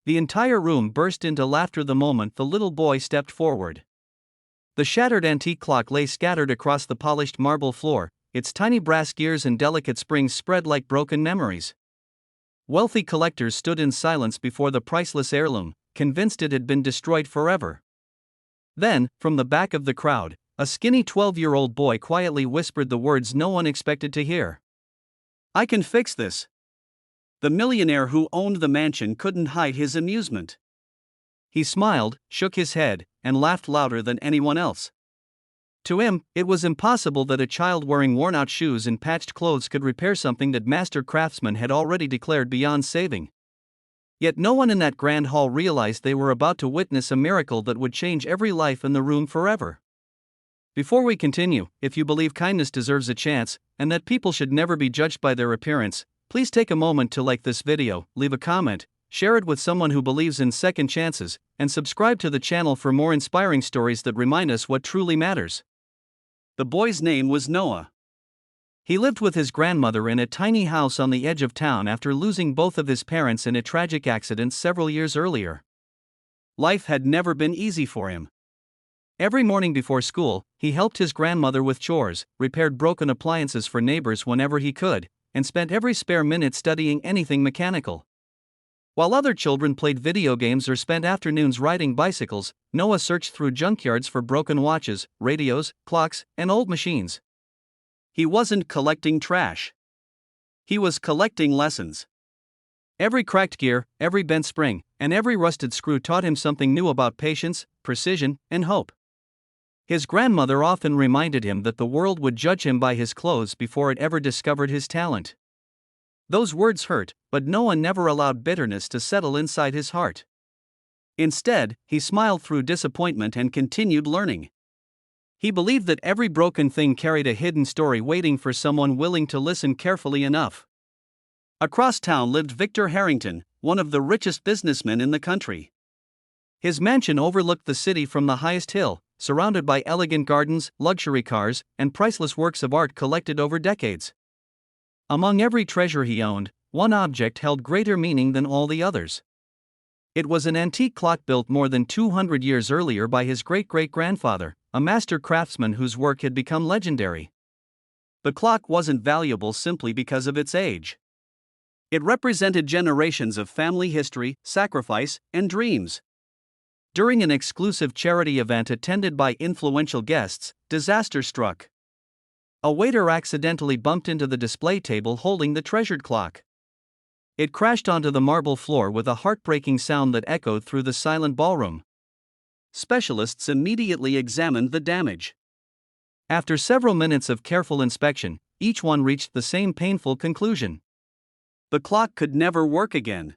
The entire room burst into laughter the moment the little boy stepped forward. The shattered antique clock lay scattered across the polished marble floor, its tiny brass gears and delicate springs spread like broken memories. Wealthy collectors stood in silence before the priceless heirloom, convinced it had been destroyed forever. Then, from the back of the crowd, a skinny 12-year-old boy quietly whispered the words no one expected to hear. "I can fix this." The millionaire who owned the mansion couldn't hide his amusement. He smiled, shook his head, and laughed louder than anyone else. To him, it was impossible that a child wearing worn-out shoes and patched clothes could repair something that master craftsmen had already declared beyond saving. Yet no one in that grand hall realized they were about to witness a miracle that would change every life in the room forever. Before we continue, if you believe kindness deserves a chance, and that people should never be judged by their appearance, please take a moment to like this video, leave a comment, share it with someone who believes in second chances, and subscribe to the channel for more inspiring stories that remind us what truly matters. The boy's name was Noah. He lived with his grandmother in a tiny house on the edge of town after losing both of his parents in a tragic accident several years earlier. Life had never been easy for him. Every morning before school, he helped his grandmother with chores, repaired broken appliances for neighbors whenever he could, and spent every spare minute studying anything mechanical. While other children played video games or spent afternoons riding bicycles, Noah searched through junkyards for broken watches, radios, clocks, and old machines. He wasn't collecting trash. He was collecting lessons. Every cracked gear, every bent spring, and every rusted screw taught him something new about patience, precision, and hope. His grandmother often reminded him that the world would judge him by his clothes before it ever discovered his talent. Those words hurt, but Noah never allowed bitterness to settle inside his heart. Instead, he smiled through disappointment and continued learning. He believed that every broken thing carried a hidden story waiting for someone willing to listen carefully enough. Across town lived Victor Harrington, one of the richest businessmen in the country. His mansion overlooked the city from the highest hill, surrounded by elegant gardens, luxury cars, and priceless works of art collected over decades. Among every treasure he owned, one object held greater meaning than all the others. It was an antique clock built more than 200 years earlier by his great-great-grandfather, a master craftsman whose work had become legendary. The clock wasn't valuable simply because of its age. It represented generations of family history, sacrifice, and dreams. During an exclusive charity event attended by influential guests, disaster struck. A waiter accidentally bumped into the display table holding the treasured clock. It crashed onto the marble floor with a heartbreaking sound that echoed through the silent ballroom. Specialists immediately examined the damage. After several minutes of careful inspection, each one reached the same painful conclusion. The clock could never work again.